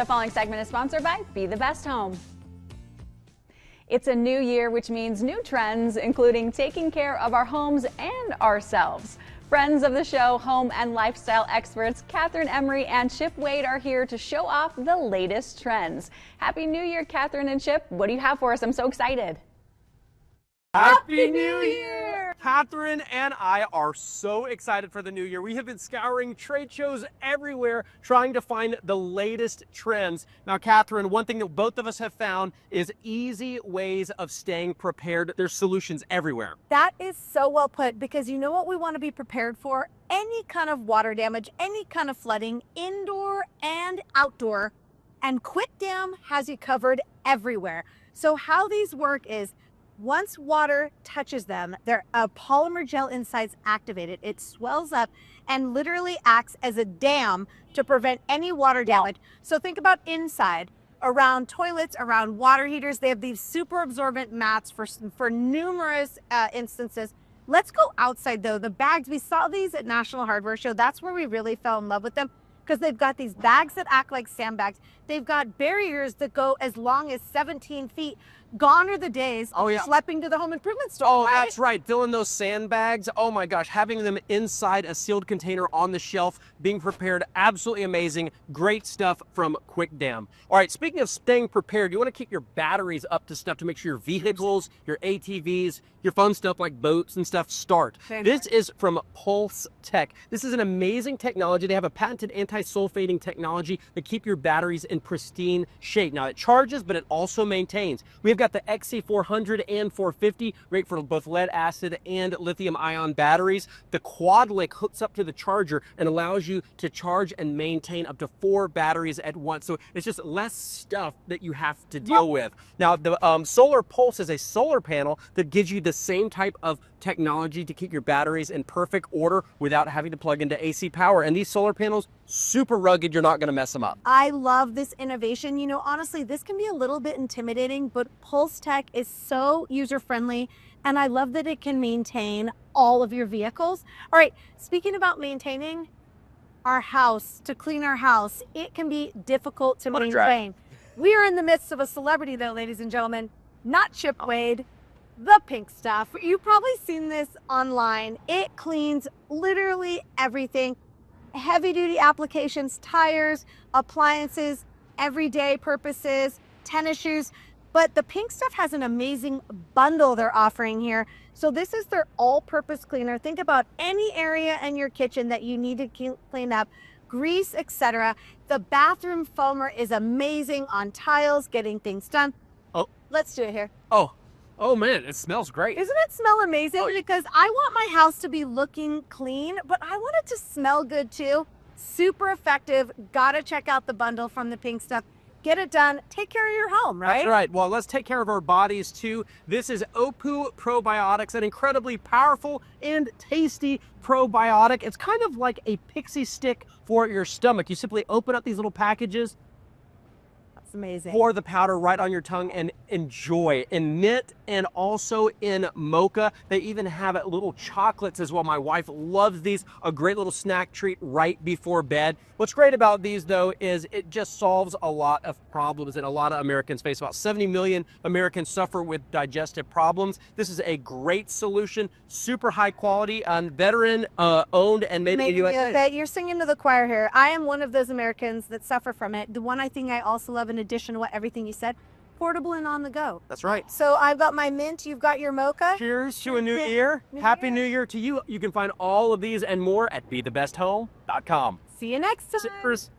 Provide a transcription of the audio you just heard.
The following segment is sponsored by Be the Best Home. It's a new year, which means new trends, including taking care of our homes and ourselves. Friends of the show, home and lifestyle experts Kathryn Emery and Chip Wade are here to show off the latest trends. Happy New Year, Kathryn and Chip. What do you have for us? I'm so excited. Happy New Year! Kathryn and I are so excited for the new year. We have been scouring trade shows everywhere trying to find the latest trends. Now, Kathryn, one thing that both of us have found is easy ways of staying prepared. There's solutions everywhere. That is so well put, because you know what we want to be prepared for? Any kind of water damage, any kind of flooding, indoor and outdoor. And QuickDam has you covered everywhere. So how these work is, once water touches them, a polymer gel inside's activated. It swells up and literally acts as a dam to prevent any water damage. So think about inside, around toilets, around water heaters. They have these super absorbent mats for numerous instances. Let's go outside though. The bags, we saw these at National Hardware Show. That's where we really fell in love with them, because they've got these bags that act like sandbags. They've got barriers that go as long as 17 feet. Gone are the days of schlepping to the home improvement store. Oh, right? That's right. Filling those sandbags. Oh my gosh, having them inside a sealed container on the shelf, being prepared, absolutely amazing. Great stuff from QuickDam. All right, speaking of staying prepared, you want to keep your batteries up to stuff to make sure your vehicles, your ATVs, your fun stuff like boats and stuff start. This is from PulseTech. This is an amazing technology. They have a patented anti-sulfating technology that keep your batteries in pristine shape. Now, it charges, but it also maintains. We've got the XC400 and 450, great for both lead acid and lithium ion batteries. The quad link hooks up to the charger and allows you to charge and maintain up to 4 batteries at once. So it's just less stuff that you have to deal with. Now, the Solar Pulse is a solar panel that gives you the same type of technology to keep your batteries in perfect order without having to plug into AC power. And these solar panels, super rugged, you're not gonna mess them up. I love this innovation. You know, honestly, this can be a little bit intimidating, but PulseTech is so user-friendly, and I love that it can maintain all of your vehicles. All right, speaking about maintaining our house, to clean our house, it can be difficult to maintain. We are in the midst of a celebrity though, ladies and gentlemen, not Chip Wade, the pink stuff. You've probably seen this online. It cleans literally everything. Heavy duty applications, tires, appliances, everyday purposes, tennis shoes. But the pink stuff has an amazing bundle they're offering here. So this is their all-purpose cleaner. Think about any area in your kitchen that you need to clean up, grease, etc. The bathroom foamer is amazing on tiles, getting things done. Oh, let's do it here. Oh man, it smells great. Isn't it smell amazing? Because I want my house to be looking clean, but I want it to smell good too. Super effective. Gotta check out the bundle from the pink stuff. Get it done. Take care of your home, right? That's right. Well, let's take care of our bodies too. This is Opu Probiotics, an incredibly powerful and tasty probiotic. It's kind of like a pixie stick for your stomach. You simply open up these little packages. That's amazing. Pour the powder right on your tongue and enjoy. In mint and also in mocha. They even have little chocolates as well. My wife loves these. A great little snack treat right before bed. What's great about these though is it just solves a lot of problems that a lot of Americans face. About 70 million Americans suffer with digestive problems. This is a great solution, super high quality, and veteran owned and made in the USA. You're singing to the choir here. I am one of those Americans that suffer from it. The one thing I also love, in addition to everything you said, portable and on the go. That's right. So I've got my mint, you've got your mocha. Cheers to a new year. Happy New Year to you. You can find all of these and more at BeTheBestHome.com. See you next time. Sippers.